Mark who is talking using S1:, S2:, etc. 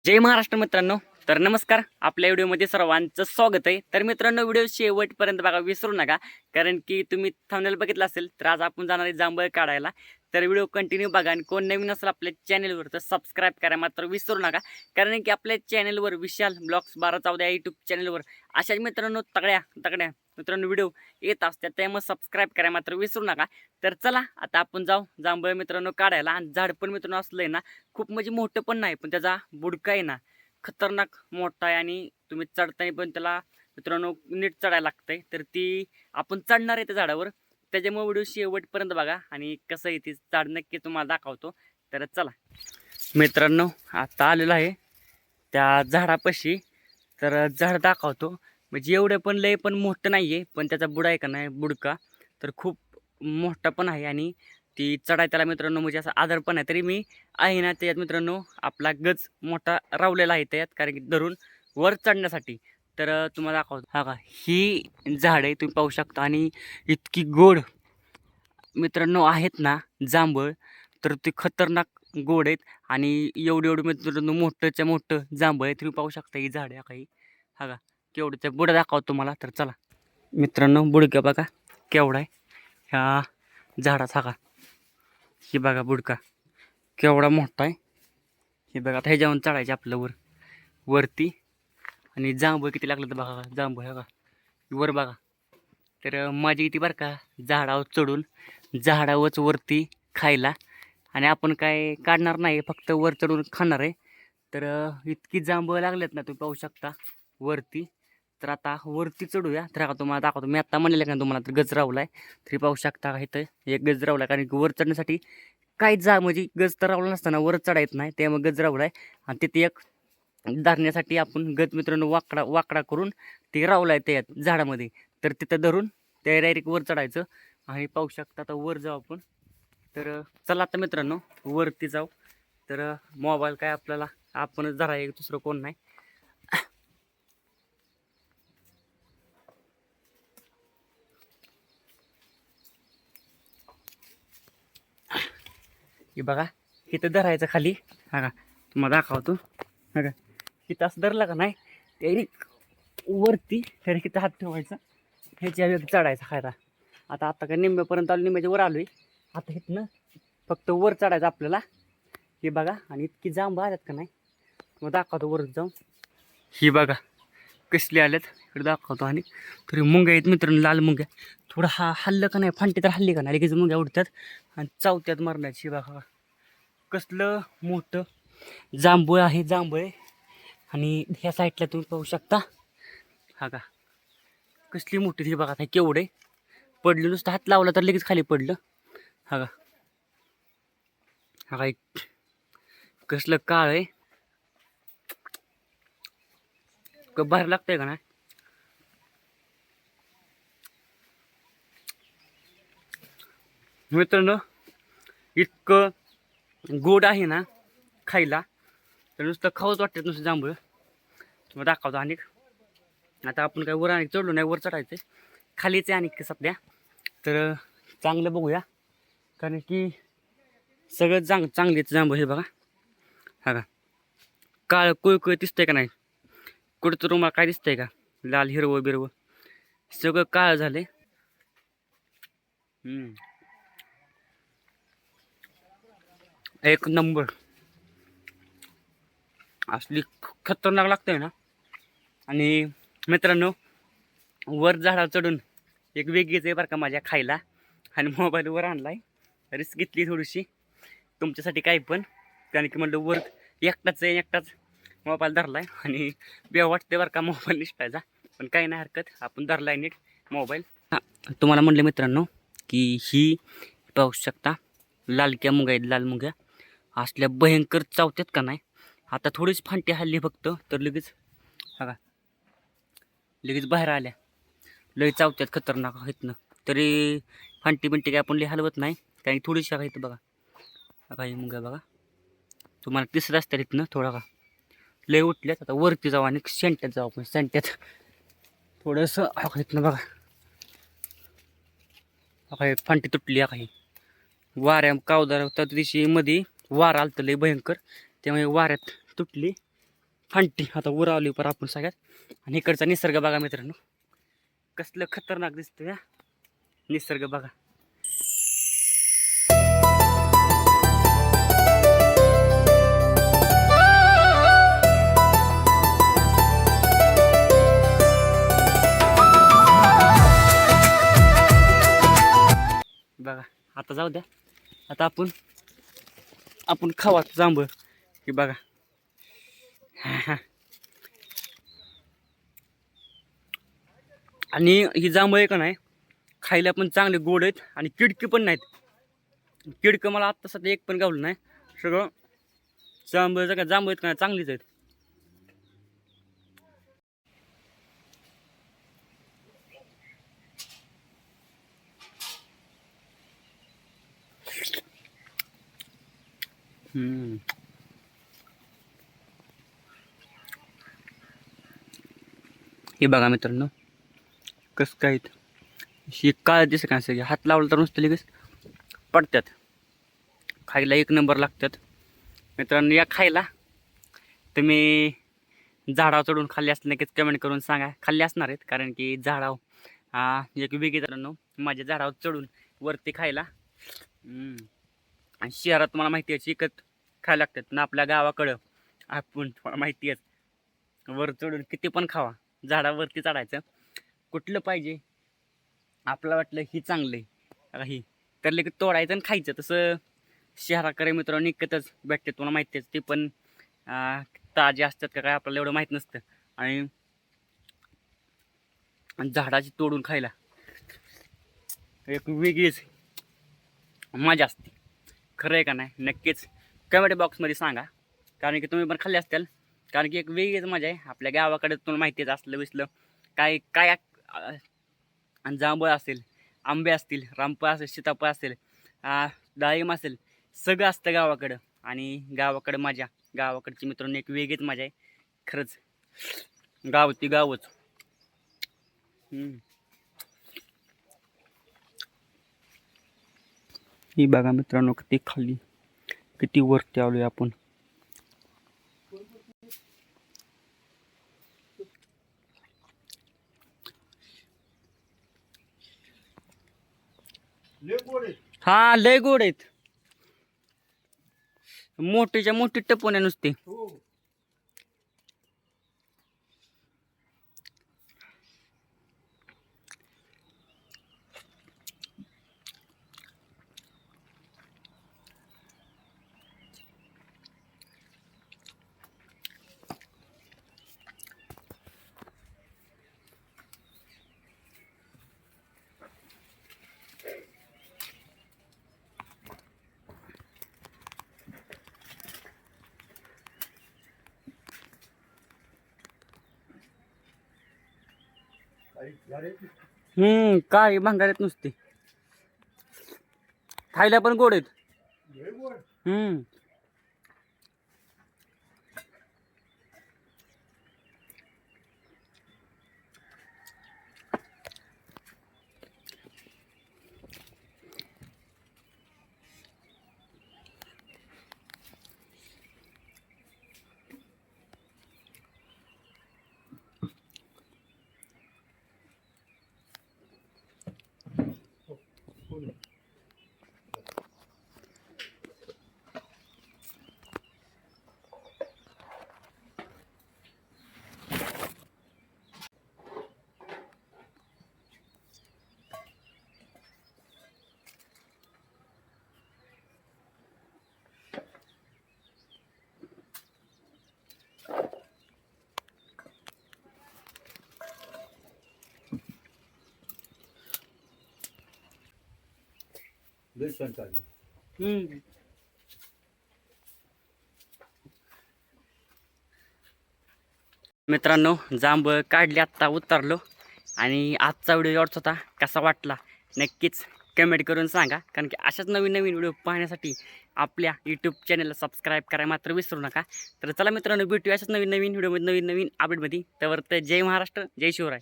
S1: जय महाराष्ट्र मित्रांनो. तर नमस्कार, आपल्या व्हिडिओमध्ये सर्वांचं स्वागत आहे. तर मित्रांनो, व्हिडिओ शेवटपर्यंत बघा, विसरू नका. कारण की तुम्ही थंबनेल बघितलं असेल, तर आज आपण जाणार आहे जांभळ काढायला. तर व्हिडिओ कंटिन्यू बघा आणि कोण नवीन असेल आपल्या चॅनेलवर तर सबस्क्राईब करा मात्र विसरू नका. कारण की आपल्या चॅनेलवर विशाल ब्लॉग्स 1214 यूट्यूब चॅनेलवर अशाच मित्रांनो तगड्या तगड्या मित्रांनो व्हिडिओ येत असतात, त्यामुळे सबस्क्राईब करा मात्र विसरू नका. तर चला आता आपण जाऊ जांभळ मित्रांनो काढायला. आणि झाड पण मित्रांनो असलंय ना, खूप म्हणजे मोठं पण नाही, पण त्याचा बुडका आहे ना खतरनाक मोठा आहे. आणि तुम्ही चढताना पण त्याला मित्रांनो नीट चढायला लागतंय. तर ती आपण चढणार आहे त्या झाडावर, त्याच्यामुळे व्हिडिओ शेवटपर्यंत बघा आणि कसं आहे ती झाड नक्की तुम्हाला दाखवतो. तर चला मित्रांनो, आता आलेलो आहे त्या झाडापाशी. तर झाड दाखवतो. म्हणजे एवढं पण लय पण मोठं नाही आहे, पण त्याचा बुडा आहे का नाही बुडका तर खूप मोठा पण आहे. आणि ती चढाई त्याला मित्रांनो म्हणजे असा आधार पण आहे. तरी मी आहे ना त्याच्यात मित्रांनो आपला गज मोठा रावलेला आहे त्याच्यात, कारण की धरून वर चढण्यासाठी. तर तुम्हाला दाखवतो. हा का, ही झाड आहे तुम्ही पाहू शकता. आणि इतकी गोड मित्रांनो आहेत ना जांभळ, तर ते खतरनाक गोड आहेत. आणि एवढं एवढं मित्रांनो मोठंच्या मोठं जांभळ आहे. तुम्ही पाहू शकता ही झाड आहे काही. हा का, केवढं त्या बुडा दाखवतो तुम्हाला. तर चला मित्रांनो, बुडका बघा केवढा आहे ह्या झाडाचा. हा का, ही बघा बुडका केवढा मोठा आहे. हे बघा, आता ह्याच्यावरून चढायचे आपलं वरती. आणि जांभूळ किती लागलं तर बघा, जांभूळ हे बघा वर बघा. तर माझी किती बरं का, झाडावर चढून झाडावरच वरती खायला. आणि आपण काय काढणार नाही, फक्त वर चढून खाणार आहे. तर इतकी जांभळं लागलेत ना तुम्ही पाहू शकता वरती. तर आता वरती चढूया. तर आता तुम्हाला दाखवतो. मी आत्ता म्हणलेलं का तुम्हाला, तर गज रावलाय तरी पाहू शकता का इथं एक गज रावला. कारण की वर चढण्यासाठी काही म्हणजे गज तर रावला नसताना वर चढा येत नाही, त्यामुळे गज रावलाय. आणि तिथे एक धरण्यासाठी आपण गज मित्रांनो वाकडा वाकडा करून ते रावलाय त्यात झाडामध्ये. तर तिथं धरून त्या डायरेक्ट वर चढायचं. आणि पाहू शकता आता वर जाऊ आपण. तर चला आता मित्रांनो वरती जाऊ. तर मोबाईल काय आपल्याला आपणच धरा, एक दुसरं कोण नाही. हे बघा इथं धरायचं खाली. हा का, तुम्हाला दाखवतो. हा का, इथं असं धरलं का नाही तरी वरती तरी इथं हात ठेवायचा, ह्याच्या वेग चढायचा खायला. आता आता काय निम्म्यापर्यंत आलो, निम्म्याच्या वर आलोय. आता इथनं फक्त वर चढायचं आपल्याला. हे बघा, आणि इतकी जांब आल्यात का नाही मग दाखवतो वर जाऊन. ही बघा कसली आल्यात, इकडे दाखवतो. आणि तरी मुंग्या आहेत मित्रांनो, लाल मुंग्या. थोडं हल्लं का नाही, फांटी तर हल्ली का नाही, लगेच मुंग्या उडतात आणि चावत्यात मरण्याची. बघा कसलं मोठं जांभूळ आहे, जांभूळ. आणि ह्या साईडला तुम्ही पाहू शकता. हा का, कसली मोठी ती बघा. केवढे पडलं, नुसतं हात लावला तर लगेच खाली पडलं. हा का, हा काय कसलं काळ आहे, बाहेर लागतंय का नाही. मित्रांनो इतकं गोड आहे ना खायला, तर नुसतं खाऊच वाटतं नुसतं जांभूळ. तुम्हाला दाखवतो. आणि आता आपण काय वर आणि चढलो नाही, वर चढायचं खालीच आहे आणि सध्या. तर चांगलं बघूया, कारण की सगळं चांगलीच जांभूळ हे बघा. हा का, काळ कोळ दिसतंय का नाही, कुठं तुम्हाला काय दिसतंय का, लाल हिरवं बिरवं सगळं काळ झालंय. एक नंबर असली खतरनाक लागतंय ना. आणि मित्रांनो वर झाडावर चढून एक वेगळीच आहे बरं का माझ्या खायला. आणि मोबाईलवर आणलाय, रिस्क घेतली थोडीशी तुमच्यासाठी काही पण. कारण की म्हणलं वर एकटाच आहे, एकटाच मोबाईल धरलाय आणि बेव वाटते बरं का मोबाईल निसटायचा. पण काही नाही हरकत, आपण धरलाय नीट मोबाईल. तुम्हाला म्हणलं मित्रांनो की ही पाहू शकता लालक्या मुंग्या आहेत, लाल मुंग्या असल्या भयंकर चावत्यात का नाही. आता थोडीच फांटी हल्ली फक्त, तर लगेच बघा लगेच बाहेर आल्या. लय चावत्यात खतरनाक आहेत ना. तरी फांटी बिंटी काय आपण लय हलवत नाही, कारण थोडीशी इथं बघा. काही मुंग्या बघा तुम्हाला दिसत असतात इथनं थोडा का लय उठल्यात. आता वरती जाऊ आणि शेंट्यात जाऊ आपण. शेंट्यात थोडंसं इथनं बघा, काही फांटी तुटली आहे. काही वाऱ्या कावदार त्या दिवशी मध्ये वारा आलतं लय भयंकर, त्यामुळे वाऱ्यात तुटली. फांटी आता वर आली पर आपण सगळ्यात. आणि इकडचा निसर्ग बघा मित्रांनो, कसलं खतरनाक दिसतंय हा निसर्ग बघा. बघा आता जाऊ द्या, आता आपण खावा जांभळ की बघा. आणि ही जांभळ आहे का नाही, खायला पण चांगले गोड आहेत आणि किडकी पण नाहीत. किडकं मला आत्ता सध्या एक पण गावलं नाही. सगळं जांभळ का जांभळ आहेत का नाही चांगलीच आहेत. हे बघा मित्रांनो कसं काय ही काळ दिसत का सगळे हात लावलं तर नुसतं लगेच पडतात. खायला एक नंबर लागतात मित्रांनो. या खायला तुम्ही झाडावर चढून खाल्ले असले नक्कीच कमेंट करून सांगा. खाल्ले असणार आहेत कारण की झाडावर एक वेगळी मित्रांनो माझ्या झाडावर चढून वरती खायला. आणि शहरात तुम्हाला माहिती आहे चिकट खायला लागतात ना. आपल्या गावाकडं आपण तुम्हाला माहिती आहे वर चढून किती पण खावा, झाडावरती चढायचं कुठलं पाहिजे. आपलं वाटलं ही चांगलं आहे ही तर लगेच तोडायचं आणि खायचं. तसं शहराकडे मित्रांनो निकतच भेटते तुम्हाला माहिती आहे. ते पण ताजे असतात का काय आपल्याला एवढं माहीत नसतं. आणि झाडाची तोडून खायला एक वेगळीच मजा असते. खरं आहे का नाही नक्कीच कमेंट बॉक्समध्ये सांगा, कारण की तुम्ही पण खाल्ले असतील. कारण की एक वेगळीच मजा आहे. आपल्या गावाकडे तुम्हाला माहितीच असलं विसलं काय काय जांभळ असेल, आंबे असतील, रामफळ असेल, सीताफळ असेल, डाळिंब असेल, सगळं असतं गावाकडं. आणि गावाकडं मजा, गावाकडची मित्रांनो एक वेगळीच मजा आहे खरंच. गाव ती गावच. ही बघा मित्रांनो किती खाली किती वरती आलोय आपण. हा लय गोड आहेत, मोठीच्या मोठी टपोने नुसते. काळी भांगाऱ्यात नुसते, खायला पण गोड आहेत. मित्रांनो जांभळ काढले आत्ता उतरलो. आणि आजचा व्हिडिओ एवढाच होता. कसा वाटला नक्कीच कमेंट करून सांगा. कारण की अशाच नवीन नवीन व्हिडिओ पाहण्यासाठी आपल्या यूट्यूब चॅनलला सबस्क्राईब करायला मात्र विसरू नका. तर चला मित्रांनो भेटूया अशाच नवीन नवीन व्हिडिओमध्ये नवीन नवीन अपडेटमध्ये. त्यावर जय महाराष्ट्र, जय शिवराय.